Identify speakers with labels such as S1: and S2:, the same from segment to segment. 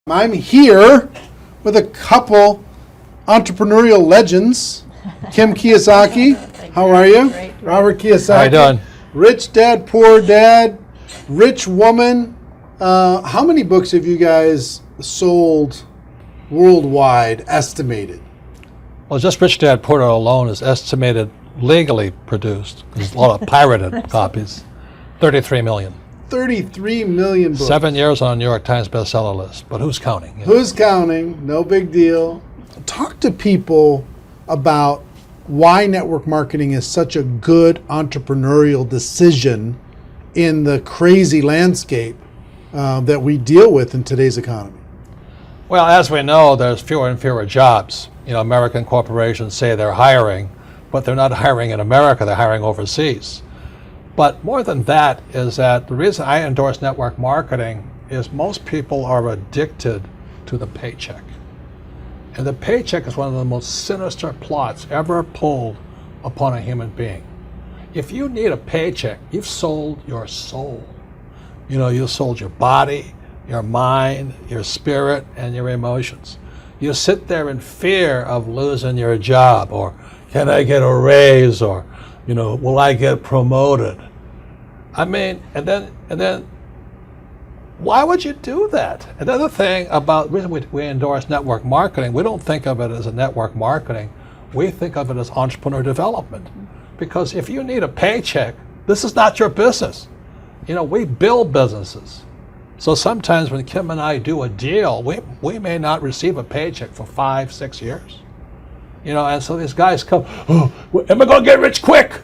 S1: I'm here with a couple entrepreneurial legends. Kim Kiyosaki, how are you?
S2: Great.
S1: Robert Kiyosaki.
S3: How you doing?
S1: Rich Dad, Poor Dad, Rich Woman. How many books have you guys sold worldwide, estimated?
S3: Well, just Rich Dad Poor Dad alone is estimated legally produced. There's a lot of pirated copies. 33 million.
S1: 33 million books.
S3: 7 years on a New York Times bestseller list, but who's counting? You know?
S1: Who's counting? No big deal. Talk to people about why network marketing is such a good entrepreneurial decision in the crazy landscape that we deal with in today's economy.
S3: Well, as we know, there's fewer and fewer jobs. You know, American corporations say they're hiring, but they're not hiring in America, they're hiring overseas. But more than that is that the reason I endorse network marketing is most people are addicted to the paycheck. And the paycheck is one of the most sinister plots ever pulled upon a human being. If you need a paycheck, you've sold your soul. You know, you sold your body, your mind, your spirit, and your emotions. You sit there in fear of losing your job, or can I get a raise, or, you know, will I get promoted? I mean, and then why would you do that? Another thing about the reason we endorse network marketing, we don't think of it as a network marketing, we think of it as entrepreneur development. Because if you need a paycheck, this is not your business. You know, we build businesses. So sometimes when Kim and I do a deal, we may not receive a paycheck for 5-6 years. You know, and so these guys come, oh, am I gonna get rich quick?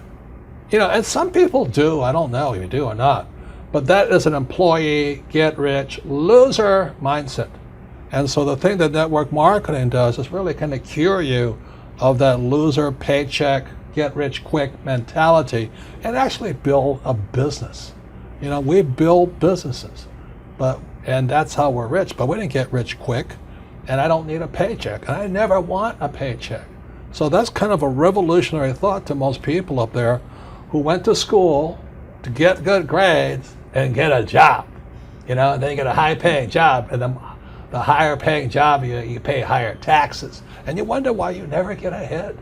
S3: You know, and some people do, I don't know if you do or not, but that is an employee, get rich, loser mindset. And so the thing that network marketing does is really kind of cure you of that loser paycheck, get rich quick mentality and actually build a business. You know, we build businesses, and that's how we're rich, but we didn't get rich quick, and I don't need a paycheck, and I never want a paycheck. So that's kind of a revolutionary thought to most people up there who went to school to get good grades and get a job, you know, and then you get a high-paying job, and then the higher-paying job, you pay higher taxes, and you wonder why you never get ahead.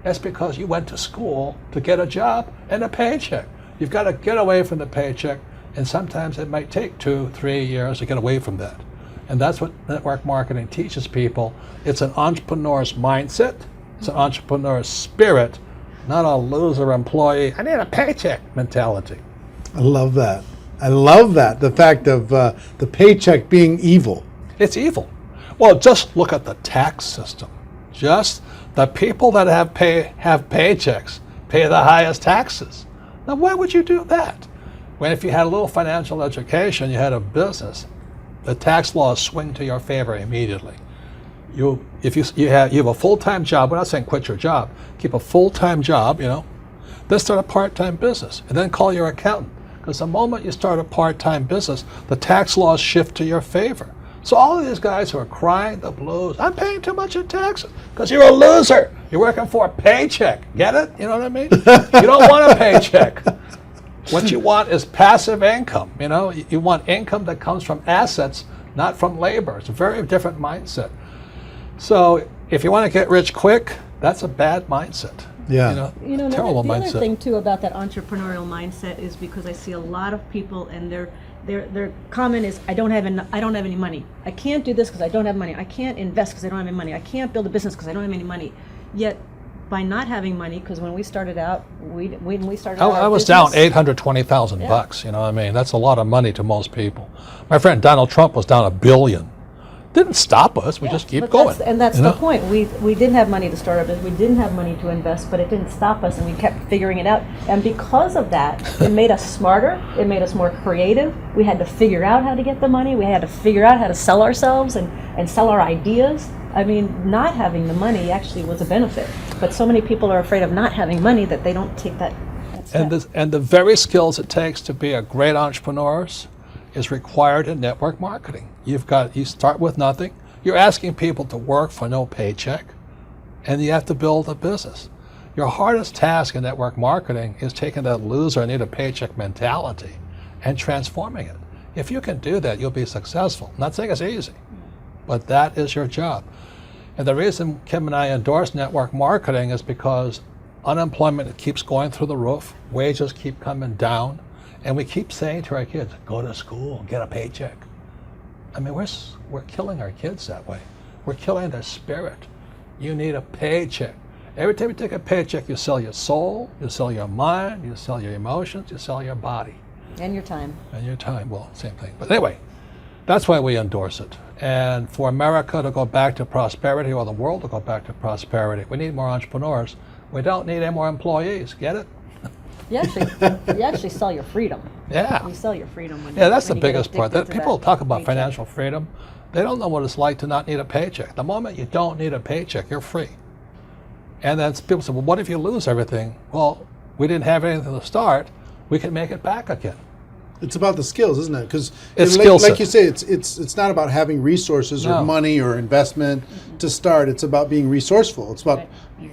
S3: That's because you went to school to get a job and a paycheck. You've got to get away from the paycheck, and sometimes it might take 2-3 years to get away from that. And that's what network marketing teaches people. It's an entrepreneur's mindset, it's an entrepreneur's spirit, not a loser employee, I need a paycheck mentality.
S1: I love that. I love that. The fact of the paycheck being evil.
S3: It's evil. Well, just look at the tax system. Just the people that have paychecks pay the highest taxes. Now, why would you do that? When if you had a little financial education, you had a business, the tax laws swing to your favor immediately. If you have a full-time job, we're not saying quit your job, keep a full-time job, you know, then start a part-time business, and then call your accountant. Because the moment you start a part-time business, the tax laws shift to your favor. So all of these guys who are crying the blues, I'm paying too much in taxes, because you're a loser. You're working for a paycheck. Get it? You know what I mean? You don't want a paycheck. What you want is passive income. You know, you want income that comes from assets, not from labor. It's a very different mindset. So if you want to get rich quick, that's a bad mindset.
S1: Yeah.
S2: You know,
S3: terrible
S2: the
S3: mindset.
S2: other thing too about that entrepreneurial mindset is because I see a lot of people and their comment is I don't have any money. I can't do this because I don't have money. I can't invest because I don't have any money. I can't build a business because I don't have any money. Yet by not having money, because when we started out,
S3: I was down $820,000 bucks. You know what I mean? That's a lot of money to most people. My friend Donald Trump was down $1 billion. Didn't stop us. We just keep going.
S2: That's the point. We didn't have money to start our business. We didn't have money to invest, but it didn't stop us, and we kept figuring it out. And because of that, it made us smarter. It made us more creative. We had to figure out how to get the money. We had to figure out how to sell ourselves and sell our ideas. I mean, not having the money actually was a benefit. But so many people are afraid of not having money that they don't take that step.
S3: And the very skills it takes to be a great entrepreneur is required in network marketing. You start with nothing. You're asking people to work for no paycheck, and you have to build a business. Your hardest task in network marketing is taking that loser, need a paycheck mentality and transforming it. If you can do that, you'll be successful. I'm not saying it's easy, but that is your job. And the reason Kim and I endorse network marketing is because unemployment keeps going through the roof, wages keep coming down, and we keep saying to our kids, go to school, get a paycheck. I mean, we're killing our kids that way. We're killing their spirit. You need a paycheck. Every time you take a paycheck, you sell your soul, you sell your mind, you sell your emotions, you sell your body.
S2: And your time.
S3: And your time, well, same thing. But anyway, that's why we endorse it. And for America to go back to prosperity, or the world to go back to prosperity, we need more entrepreneurs. We don't need any more employees. Get it?
S2: You actually sell your freedom.
S3: Yeah.
S2: You sell your freedom when
S3: Yeah, that's
S2: when
S3: the
S2: you get
S3: biggest part.
S2: addicted to
S3: People
S2: that
S3: talk about
S2: paycheck.
S3: financial freedom. They don't know what it's like to not need a paycheck. The moment you don't need a paycheck, you're free. And then people say, well, what if you lose everything? Well, we didn't have anything to start. We can make it back again.
S1: It's about the skills, isn't it? Because
S3: It's
S1: like,
S3: skill
S1: like
S3: set.
S1: you say, it's not about having resources or
S3: No.
S1: money or investment to start. It's about being resourceful. It's about
S2: Right.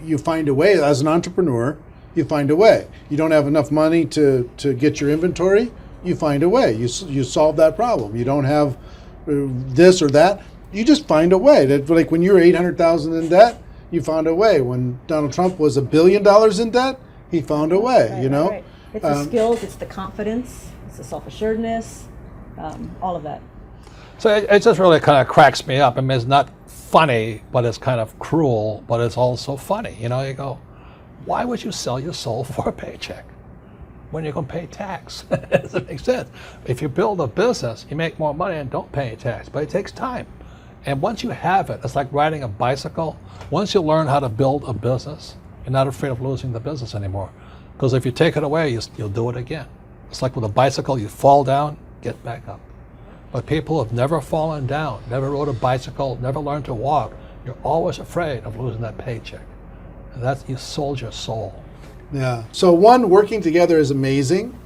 S1: you find a way as an entrepreneur. You find a way. You don't have enough money to get your inventory. You find a way. You solve that problem. You don't have this or that. You just find a way. That, like when you're 800,000 in debt, you found a way. When Donald Trump was $1 billion in debt, he found a way.
S2: Right,
S1: you know.
S2: right. It's the skills, it's the confidence, it's the self-assuredness, all of that.
S3: So it just really kind of cracks me up. I mean, it's not funny, but it's kind of cruel, but it's also funny. You know, you go, why would you sell your soul for a paycheck when you're going to pay tax? It doesn't make sense. If you build a business, you make more money and don't pay tax, but it takes time. And once you have it, it's like riding a bicycle. Once you learn how to build a business, you're not afraid of losing the business anymore. Because if you take it away, you'll do it again. It's like with a bicycle, you fall down, get back up. But people have never fallen down, never rode a bicycle, never learned to walk. You're always afraid of losing that paycheck. And that's, you sold your soul.
S1: Yeah. So one, working together is amazing.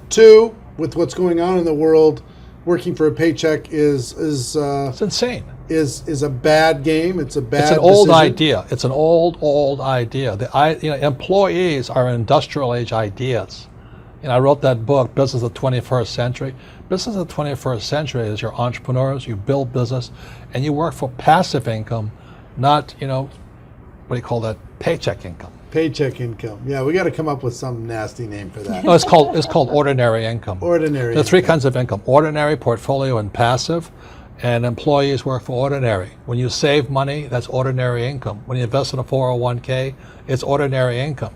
S1: Two, with what's going on in the world, working for a paycheck is
S3: It's insane.
S1: is a bad game. It's a bad.
S3: It's an old
S1: decision.
S3: idea. It's an old idea. Employees are industrial age ideas. I wrote that book, Business of the 21st Century. Business of the 21st Century is your entrepreneurs, you build business, and you work for passive income, not, what do you call that, paycheck income.
S1: Paycheck income. Yeah, we got to come up with some nasty name for that.
S3: No, it's called ordinary income.
S1: Ordinary.
S3: There are three kinds of income: ordinary, portfolio, and passive. And employees work for ordinary. When you save money, that's ordinary income. When you invest in a 401k, it's ordinary income.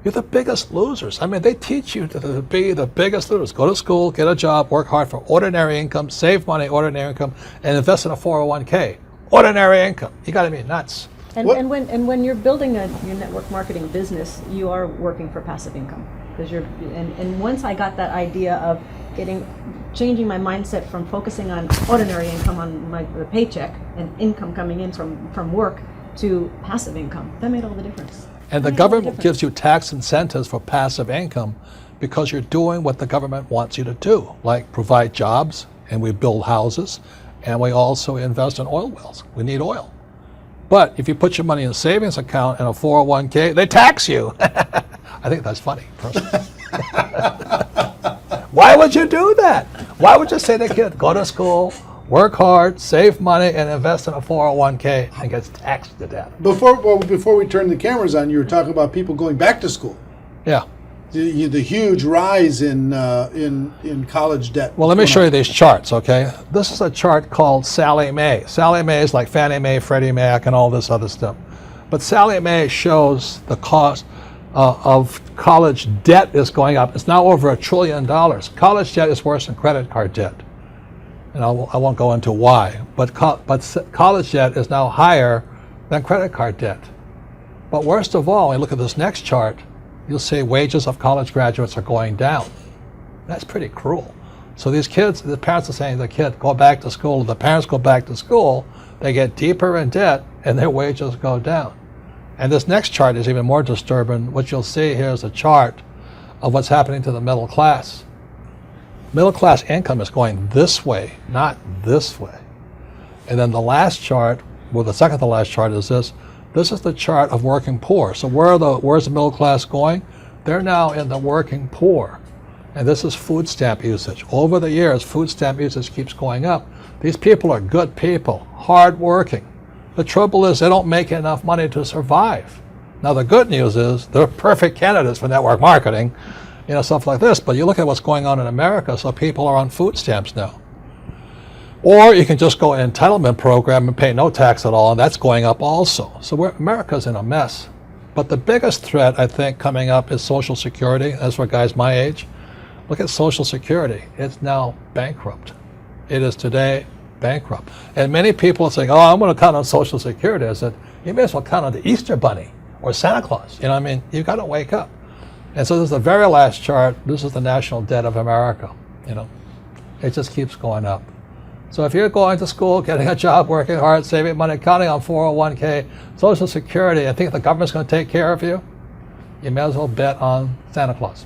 S3: You're the biggest losers. I mean, they teach you to be the biggest losers. Go to school, get a job, work hard for ordinary income, save money, ordinary income, and invest in a 401k. Ordinary income. You got to be nuts.
S2: And,
S1: What-
S2: and when you're building your network marketing business, you are working for passive income. Because and once I got that idea of changing my mindset from focusing on ordinary income on the paycheck and income coming in from work to passive income, that made all the difference.
S3: And the government gives you tax incentives for passive income because you're doing what the government wants you to do, like provide jobs, and we build houses, and we also invest in oil wells. We need oil. But if you put your money in a savings account and a 401k, they tax you. I think that's funny, personally. Why would you do that? Why would you say to a kid, go to school, work hard, save money, and invest in a 401k and gets taxed to death?
S1: Before we turn the cameras on, you were talking about people going back to school.
S3: Yeah.
S1: The huge rise in college debt.
S3: Well, let me show you these charts, okay? This is a chart called Sallie Mae. Sallie Mae is like Fannie Mae, Freddie Mac, and all this other stuff. But Sallie Mae shows the cost of college debt is going up. It's now over $1 trillion. College debt is worse than credit card debt. And I won't go into why, but college debt is now higher than credit card debt. But worst of all, when you look at this next chart, you'll see wages of college graduates are going down. That's pretty cruel. So these kids, the parents are saying to the kid, go back to school. The parents go back to school, they get deeper in debt, and their wages go down. And this next chart is even more disturbing. What you'll see here is a chart of what's happening to the middle class. Middle class income is going this way, not this way. And then the last chart, well, the second to last chart is this. This is the chart of working poor. So where's the middle class going? They're now in the working poor. And this is food stamp usage. Over the years, food stamp usage keeps going up. These people are good people, hardworking. The trouble is they don't make enough money to survive. Now the good news is they're perfect candidates for network marketing, stuff like this. But you look at what's going on in America, so people are on food stamps now. Or you can just go entitlement program and pay no tax at all, and that's going up also. So America's in a mess. But the biggest threat, I think, coming up is Social Security. That's for guys my age. Look at Social Security. It's now bankrupt. It is today bankrupt. And many people are saying, oh, I'm going to count on Social Security. I said, you may as well count on the Easter Bunny or Santa Claus. You've got to wake up. And so this is the very last chart. This is the national debt of America. It just keeps going up. So if you're going to school, getting a job, working hard, saving money, counting on 401k, Social Security, and think the government's going to take care of you, you may as well bet on Santa Claus.